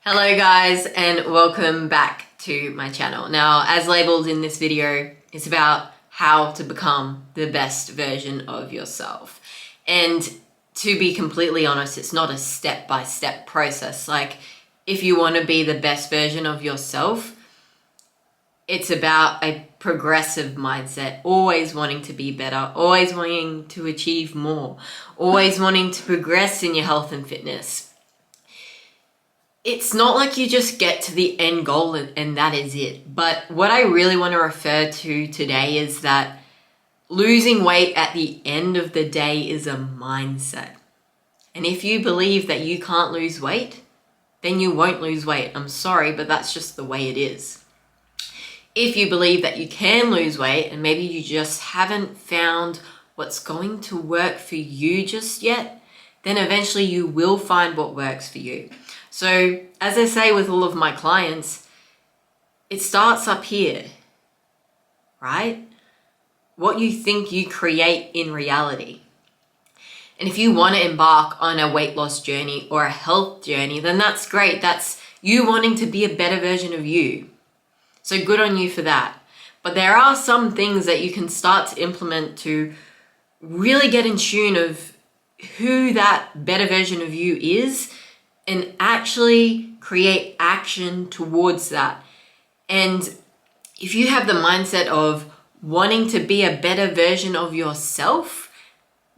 Hello guys, and welcome back to my channel. Now, as labeled in this video, it's about how to become the best version of yourself. And to be completely honest, it's not a step-by-step process. Like, if you want to be the best version of yourself, it's about a progressive mindset, always wanting to be better, always wanting to achieve more, always wanting to progress in your health and fitness. It's not like you just get to the end goal and that is it. But what I really want to refer to today is that losing weight at the end of the day is a mindset. And if you believe that you can't lose weight, then you won't lose weight. I'm sorry, but that's just the way it is. If you believe that you can lose weight and maybe you just haven't found what's going to work for you just yet, then eventually you will find what works for you. So, as I say with all of my clients, it starts up here, right? What you think you create in reality. And if you want to embark on a weight loss journey or a health journey, then that's great. That's you wanting to be a better version of you. So good on you for that. But there are some things that you can start to implement to really get in tune of who that better version of you is and actually create action towards that. And if you have the mindset of wanting to be a better version of yourself,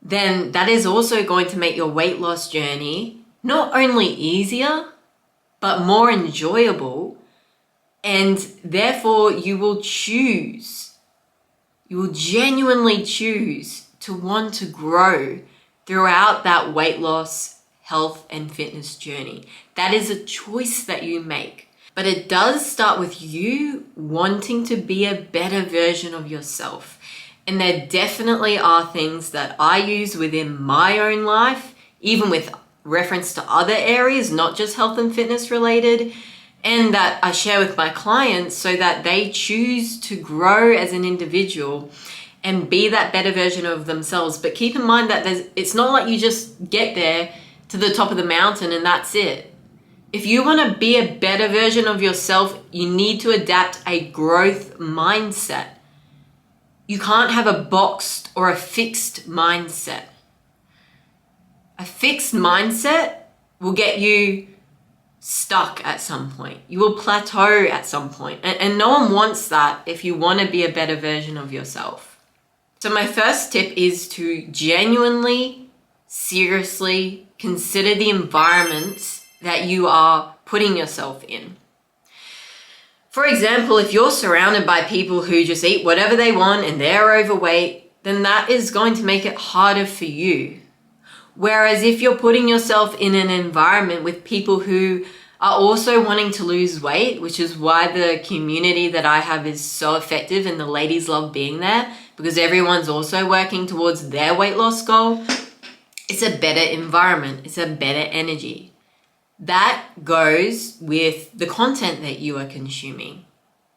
then that is also going to make your weight loss journey not only easier, but more enjoyable. And therefore you will genuinely choose to want to grow throughout that weight loss, health and fitness journey. That is a choice that you make. But it does start with you wanting to be a better version of yourself. And there definitely are things that I use within my own life, even with reference to other areas, not just health and fitness related, and that I share with my clients so that they choose to grow as an individual and be that better version of themselves. But keep in mind that it's not like you just get there to the top of the mountain and that's it. If you want to be a better version of yourself, you need to adapt a growth mindset. You can't have a boxed or a fixed mindset. A fixed mindset will get you stuck at some point. You will plateau at some point. And no one wants that if you want to be a better version of yourself. So my first tip is to genuinely, seriously consider the environments that you are putting yourself in. For example, if you're surrounded by people who just eat whatever they want and they're overweight, then that is going to make it harder for you. Whereas if you're putting yourself in an environment with people who are also wanting to lose weight, which is why the community that I have is so effective and the ladies love being there because everyone's also working towards their weight loss goal, it's a better environment. It's a better energy. That goes with the content that you are consuming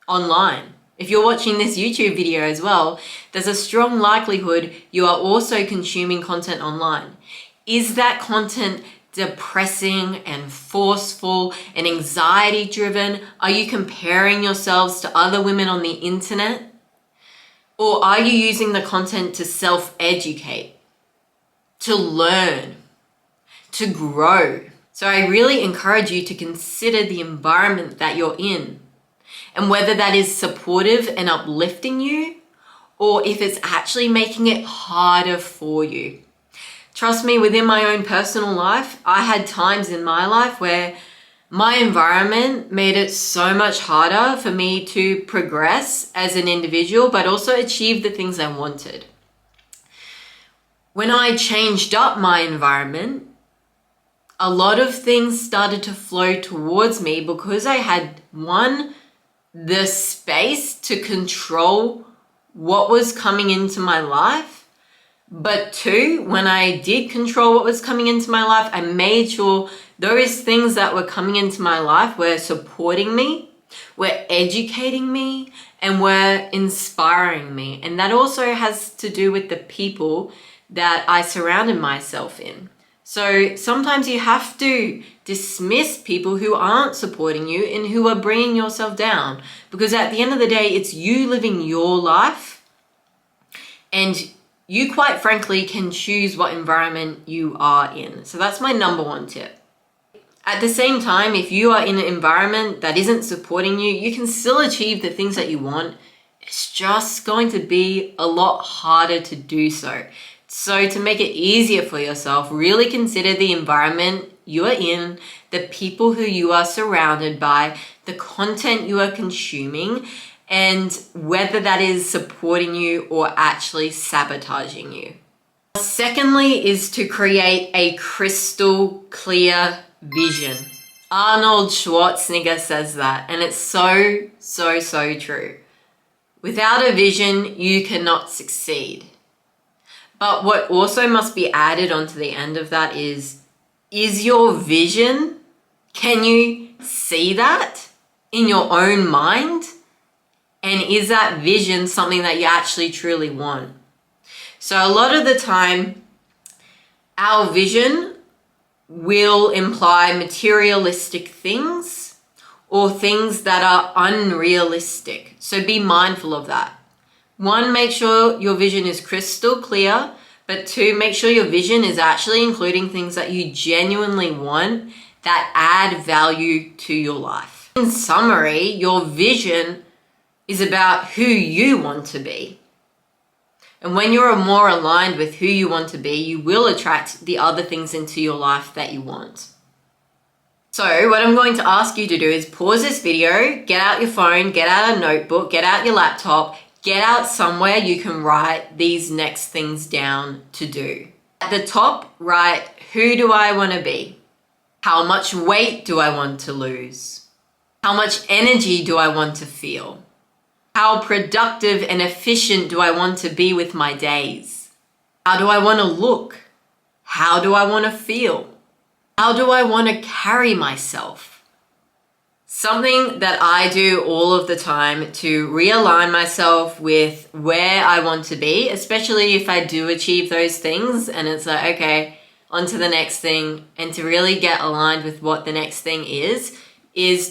online. If you're watching this YouTube video as well, there's a strong likelihood you are also consuming content online. Is that content depressing and forceful and anxiety driven? Are you comparing yourselves to other women on the internet? Or are you using the content to self-educate, to learn, to grow? So I really encourage you to consider the environment that you're in and whether that is supportive and uplifting you or if it's actually making it harder for you. Trust me, within my own personal life, I had times in my life where my environment made it so much harder for me to progress as an individual, but also achieve the things I wanted. When I changed up my environment, a lot of things started to flow towards me because I had, one, the space to control what was coming into my life. But two, when I did control what was coming into my life, I made sure those things that were coming into my life were supporting me, were educating me, and were inspiring me. And that also has to do with the people that I surrounded myself in. So sometimes you have to dismiss people who aren't supporting you and who are bringing yourself down. Because at the end of the day, it's you living your life, and you quite frankly can choose what environment you are in. So that's my number one tip. At the same time, if you are in an environment that isn't supporting you, you can still achieve the things that you want. It's just going to be a lot harder to do so. So to make it easier for yourself, really consider the environment you are in, the people who you are surrounded by, the content you are consuming, and whether that is supporting you or actually sabotaging you. Secondly is to create a crystal clear vision. Arnold Schwarzenegger says that, and it's so true. Without a vision, you cannot succeed. But what also must be added onto the end of that is your vision, can you see that in your own mind? And is that vision something that you actually truly want? So a lot of the time, our vision will imply materialistic things or things that are unrealistic. So be mindful of that. One, make sure your vision is crystal clear, but two, make sure your vision is actually including things that you genuinely want that add value to your life. In summary, your vision is about who you want to be. And when you're more aligned with who you want to be, you will attract the other things into your life that you want. So what I'm going to ask you to do is pause this video, get out your phone, get out a notebook, get out your laptop, get out somewhere you can write these next things down to do. At the top, write, who do I want to be? How much weight do I want to lose? How much energy do I want to feel? How productive and efficient do I want to be with my days? How do I want to look? How do I want to feel? How do I want to carry myself? Something that I do all of the time to realign myself with where I want to be, especially if I do achieve those things and it's like, okay, on to the next thing, and to really get aligned with what the next thing is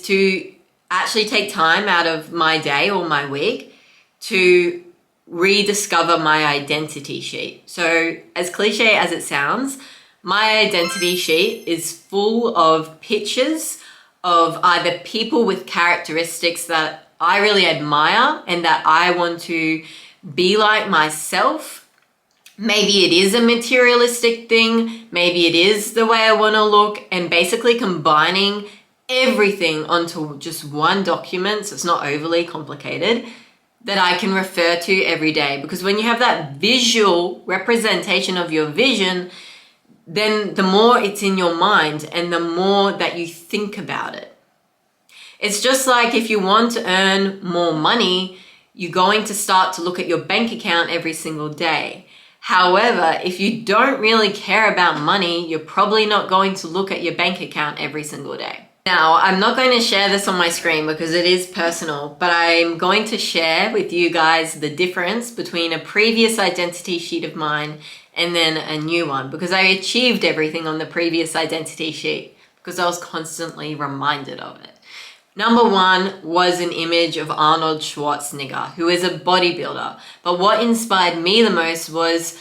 to actually take time out of my day or my week to rediscover my identity sheet. So as cliche as it sounds, my identity sheet is full of pictures of either people with characteristics that I really admire and that I want to be like myself. Maybe it is a materialistic thing, maybe it is the way I want to look, and basically combining everything onto just one document, so it's not overly complicated, that I can refer to every day. Because when you have that visual representation of your vision, then the more it's in your mind and the more that you think about it. It's just like if you want to earn more money, you're going to start to look at your bank account every single day. However, if you don't really care about money, you're probably not going to look at your bank account every single day. Now, I'm not going to share this on my screen because it is personal, but I'm going to share with you guys the difference between a previous identity sheet of mine and then a new one, because I achieved everything on the previous identity sheet because I was constantly reminded of it. Number one was an image of Arnold Schwarzenegger, who is a bodybuilder. But what inspired me the most was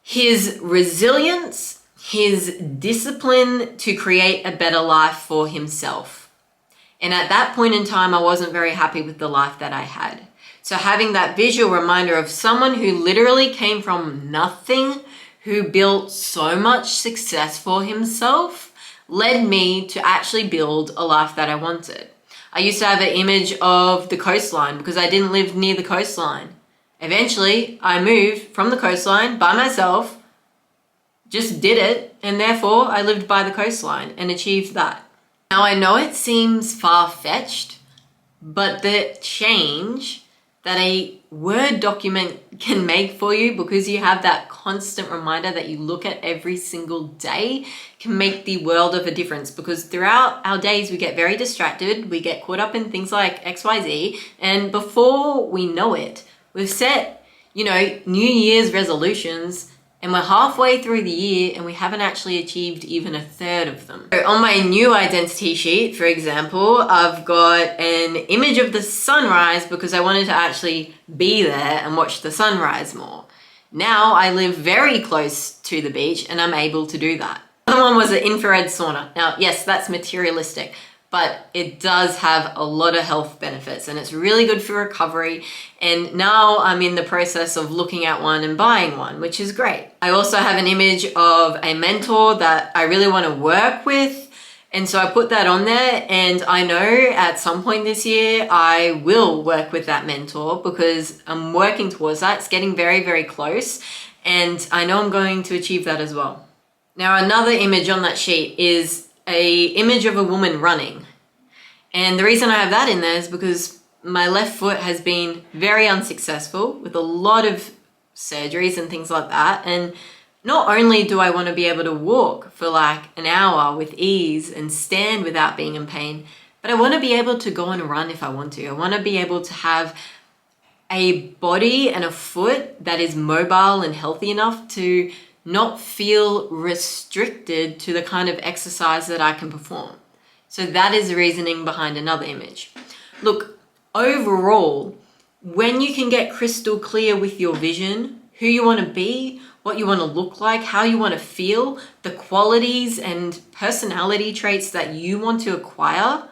his resilience, his discipline to create a better life for himself. And at that point in time, I wasn't very happy with the life that I had. So having that visual reminder of someone who literally came from nothing, who built so much success for himself, led me to actually build a life that I wanted. I used to have an image of the coastline because I didn't live near the coastline. Eventually, I moved from the coastline by myself, just did it, and therefore I lived by the coastline and achieved that. Now I know it seems far-fetched, but the change that a Word document can make for you, because you have that constant reminder that you look at every single day, can make the world of a difference. Because throughout our days we get very distracted, we get caught up in things like XYZ, and before we know it, we've set, New Year's resolutions And we're halfway through the year and we haven't actually achieved even a third of them. So on my new identity sheet, for example, I've got an image of the sunrise because I wanted to actually be there and watch the sunrise more. Now I live very close to the beach and I'm able to do that. The other one was an infrared sauna. Now, yes, that's materialistic, but it does have a lot of health benefits and it's really good for recovery. And now I'm in the process of looking at one and buying one, which is great. I also have an image of a mentor that I really want to work with. And so I put that on there, and I know at some point this year, I will work with that mentor because I'm working towards that. It's getting very, very close. And I know I'm going to achieve that as well. Now, another image on that sheet is an image of a woman running. And the reason I have that in there is because my left foot has been very unsuccessful with a lot of surgeries and things like that. And not only do I want to be able to walk for like an hour with ease and stand without being in pain, but I want to be able to go and run if I want to. I want to be able to have a body and a foot that is mobile and healthy enough to not feel restricted to the kind of exercise that I can perform. So that is the reasoning behind another image. Look, overall, when you can get crystal clear with your vision, who you want to be, what you want to look like, how you want to feel, the qualities and personality traits that you want to acquire,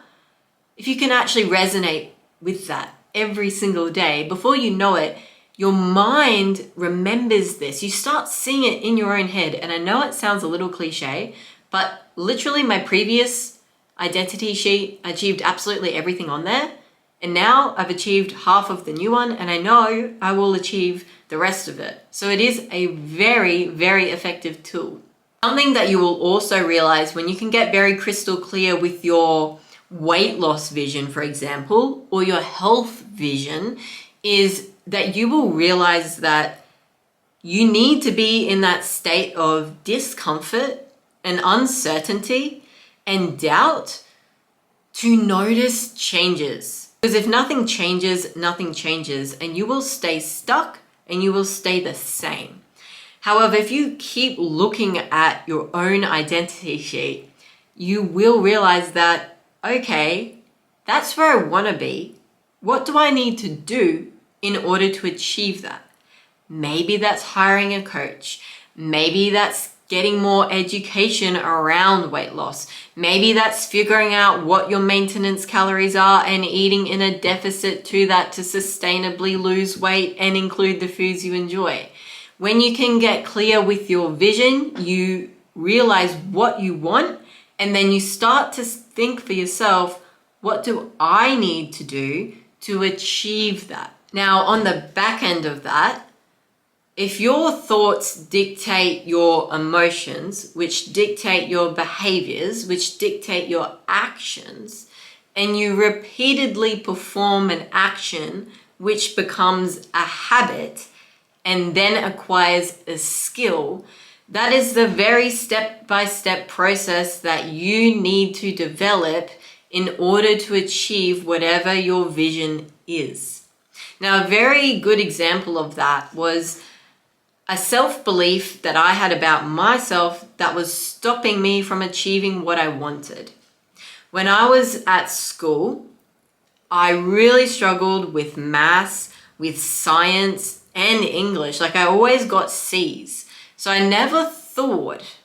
if you can actually resonate with that every single day, before you know it, your mind remembers this. You start seeing it in your own head. And I know it sounds a little cliche, but literally my previous identity sheet, I achieved absolutely everything on there. And now I've achieved half of the new one, and I know I will achieve the rest of it. So it is a very, very effective tool. Something that you will also realize when you can get very crystal clear with your weight loss vision, for example, or your health vision, is that you will realize that you need to be in that state of discomfort and uncertainty and doubt to notice changes. Because if nothing changes, nothing changes, and you will stay stuck and you will stay the same. However, if you keep looking at your own identity sheet, you will realize that, okay, that's where I want to be. What do I need to do in order to achieve that? Maybe that's hiring a coach. Maybe that's getting more education around weight loss. Maybe that's figuring out what your maintenance calories are and eating in a deficit to that to sustainably lose weight and include the foods you enjoy. When you can get clear with your vision, you realize what you want, and then you start to think for yourself, what do I need to do to achieve that? Now, on the back end of that, if your thoughts dictate your emotions, which dictate your behaviors, which dictate your actions, and you repeatedly perform an action which becomes a habit and then acquires a skill, that is the very step-by-step process that you need to develop in order to achieve whatever your vision is. Now, a very good example of that was a self-belief that I had about myself that was stopping me from achieving what I wanted. When I was at school, I really struggled with maths, with science, and English. Like, I always got C's. So I never thought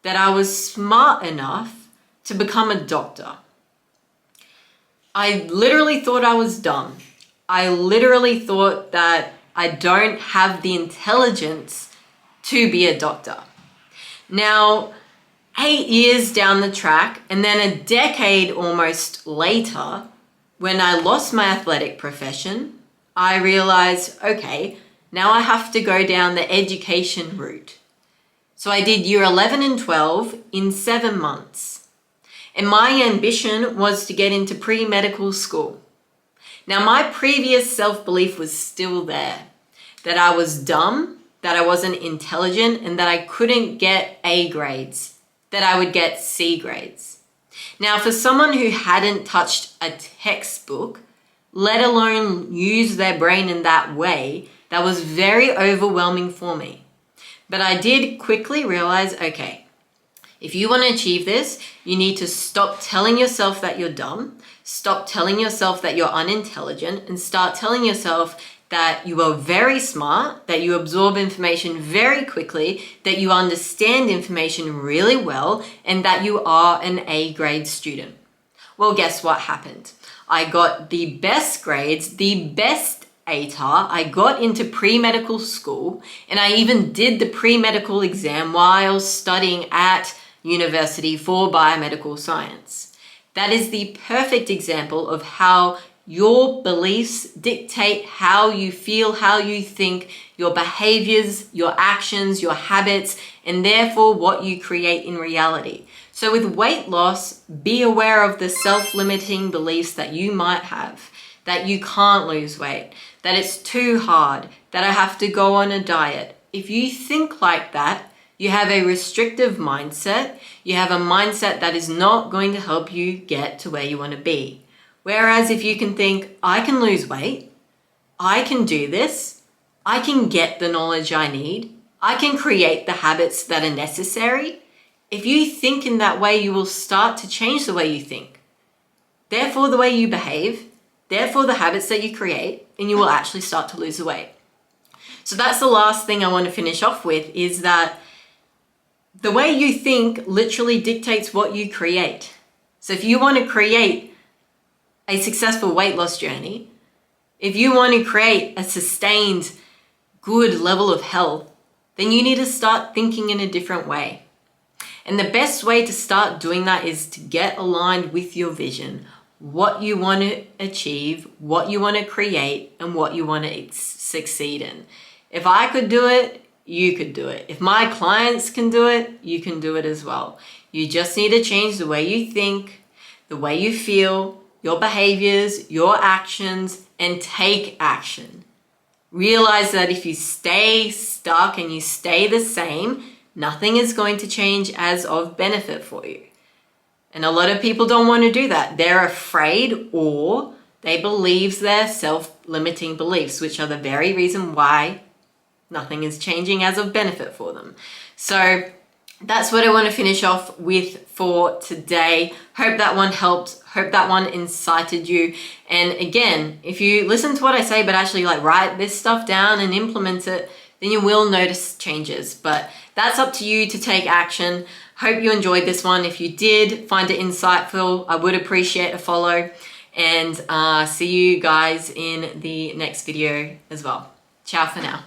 that I was smart enough to become a doctor. I literally thought I was dumb. I literally thought that I don't have the intelligence to be a doctor. Now, 8 years down the track, and then a decade almost later, when I lost my athletic profession, I realized, okay, now I have to go down the education route. So I did year 11 and 12 in 7 months. And my ambition was to get into pre-medical school. Now, my previous self-belief was still there, that I was dumb, that I wasn't intelligent, and that I couldn't get A grades, that I would get C grades. Now, for someone who hadn't touched a textbook, let alone use their brain in that way, that was very overwhelming for me. But I did quickly realize, okay, if you want to achieve this, you need to stop telling yourself that you're dumb, stop telling yourself that you're unintelligent, and start telling yourself that you are very smart, that you absorb information very quickly, that you understand information really well, and that you are an A-grade student. Well, guess what happened? I got the best grades, the best ATAR. I got into pre-medical school, and I even did the pre-medical exam while I was studying at university for biomedical science. That is the perfect example of how your beliefs dictate how you feel, how you think, your behaviors, your actions, your habits, and therefore what you create in reality. So with weight loss, be aware of the self-limiting beliefs that you might have, that you can't lose weight, that it's too hard, that I have to go on a diet. If you think like that, you have a restrictive mindset. You have a mindset that is not going to help you get to where you want to be. Whereas if you can think, I can lose weight, I can do this, I can get the knowledge I need, I can create the habits that are necessary. If you think in that way, you will start to change the way you think. Therefore, the way you behave, therefore the habits that you create, and you will actually start to lose the weight. So that's the last thing I want to finish off with, is that the way you think literally dictates what you create. So if you want to create a successful weight loss journey, if you want to create a sustained good level of health, then you need to start thinking in a different way. And the best way to start doing that is to get aligned with your vision, what you want to achieve, what you want to create, and what you want to succeed in. If I could do it, you could do it. If my clients can do it, you can do it as well. You just need to change the way you think, the way you feel, your behaviors, your actions, and take action. Realize that if you stay stuck and you stay the same, nothing is going to change as of benefit for you. And a lot of people don't want to do that. They're afraid, or they believe their self-limiting beliefs, which are the very reason why nothing is changing as of benefit for them. So that's what I want to finish off with for today. Hope that one helped. Hope that one incited you. And again, if you listen to what I say, but actually write this stuff down and implement it, then you will notice changes. But that's up to you to take action. Hope you enjoyed this one. If you did find it insightful, I would appreciate a follow. And see you guys in the next video as well. Ciao for now.